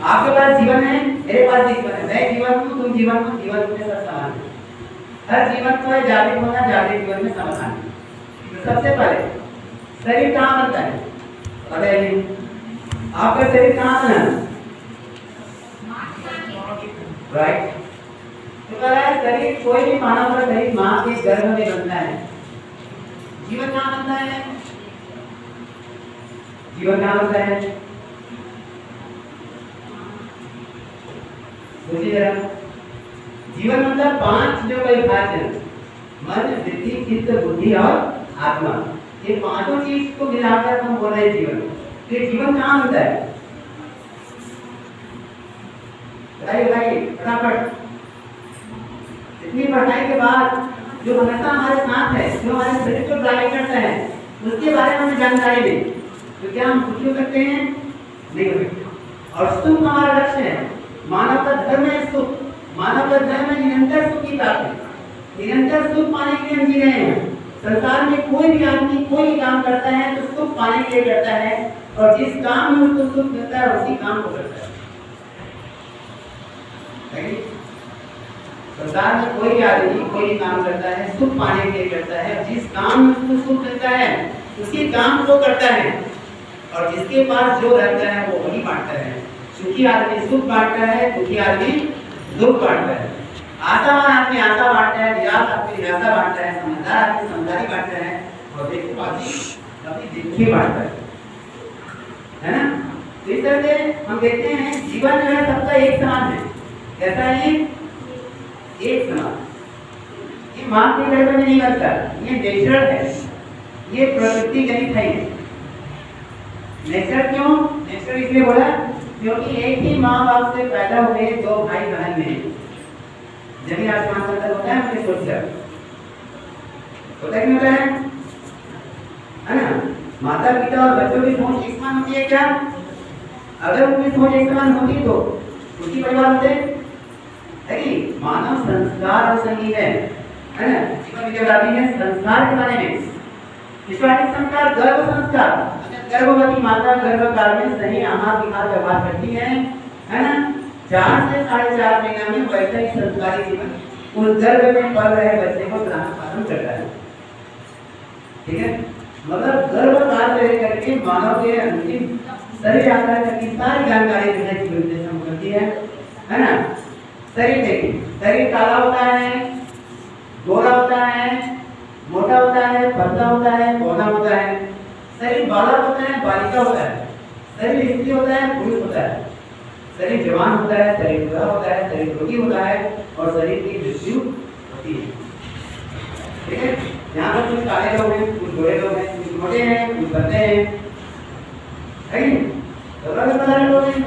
आपके पास जीवन है, मेरे पास जीवन है, मैं जीवन हूँ, तुम जीवन हो, जीवन में सब समान है। हर जीवन को है जागृत होना, जागृत जीवन में समाधान है। तो सबसे पहले शरीर कहाँ बनता है? बताइए, आपका शरीर कहाँ बना? राइट। तो कह रहा है शरीर, कोई भी मानव का शरीर माँ के गर्भ में बनता है। जीवन कहाँ बनता है? जीवन कहाँ बनता है? सोचिए जरा। जीवन मतलब 5 जो कई भाग है, मन, बुद्धि, चित्त, बुद्धि और आत्मा। ये पांचों चीज को मिलाकर हम बोल रहे हैं जीवन। तो जीवन कहाँ बनता है? बताइए फटाफट। इतनी पढ़ाई के बाद जो हमेशा हमारे साथ है, जो हमारे शरीर को ड्राइव करता है, उसके बारे में हमें जानकारी दे, तो क्या हम दुखी हो सकते हैं? नहीं हो सकते। और सुख हमारा लक्ष्य है। मानव का धर्म है सुख। मानव का धर्म है निरंतर सुख की प्राप्ति। निरंतर सुख पाने के लिए हम जी रहे हैं। संसार में कोई भी आदमी कोई भी काम करता है तो सुख पाने के लिए करता है, और जिस काम में उसको सुख मिलता है उसी काम को करता है। संसार में कोई भी आदमी कोई भी काम करता है सुख पाने के लिए करता है, जिस काम में उसको सुख मिलता है उसी काम को करता है, और जिसके पास जो रहता है वो वही बांटता है। सुखी आदमी सुख बांटता है, दुखी आदमी दुख बांटता है। आशावान आदमी आशा बांटता है, निराश आदमी निराशा बांटता है, समझदार आदमी समझदारी बांटता है, और देखोबाजी कभी देखी बांटता है ना। तो इस तरह से हम देखते हैं जीवन जो है सबका एक समान है। कैसा है? एक समान। ये माँ के गर्भ में नहीं बनता, ये नेचुरल है, ये प्रकृति जनित है। नेचर क्यों? नेचर इसलिए बोला क्योंकि एक ही माँ बाप से पैदा हुए दो भाई बहन में जमीन आसमान का अंतर होता है। हमने सोचा होता है, होता है ना। माता पिता और बच्चों की सोच एक समान होती है क्या? अगर उनकी सोच एक समान होती तो उसी परिवार होते है कि मानव संस्कार और संगीत है ना। जीवन विद्यार्थी है संस्कार के बारे में। विश्वासिक संस्कार, गर्भ संस्कार। गर्भवती माता गर्भकाल में सही आहार विहार व्यवहार करती है ना। 4 से 4.5 महीना में वैसा ही संस्कारी जीवन उस गर्भ में पल रहे बच्चे को ग्रहण पालन करता है। ठीक है, मतलब गर्भकाल से लेकर के मानव के अंतिम शरीर आकार तक की सारी जानकारी जो है जीवन से संबंधित है ना। शरीर देखिए, शरीर काला होता है, गोरा होता है, मोटा होता है, पतला होता है, पौधा होता है। शरीर बालक होता है, बालिका होता है। शरीर स्त्री होता है, पुरुष होता है। शरीर जवान होता है, शरीर बुरा होता है, शरीर रोगी होता है, और शरीर की मृत्यु होती है। ठीक है, यहाँ पर कुछ काले लोग हैं, कुछ गोरे लोग हैं, कुछ मोटे हैं, कुछ पतले हैं, है?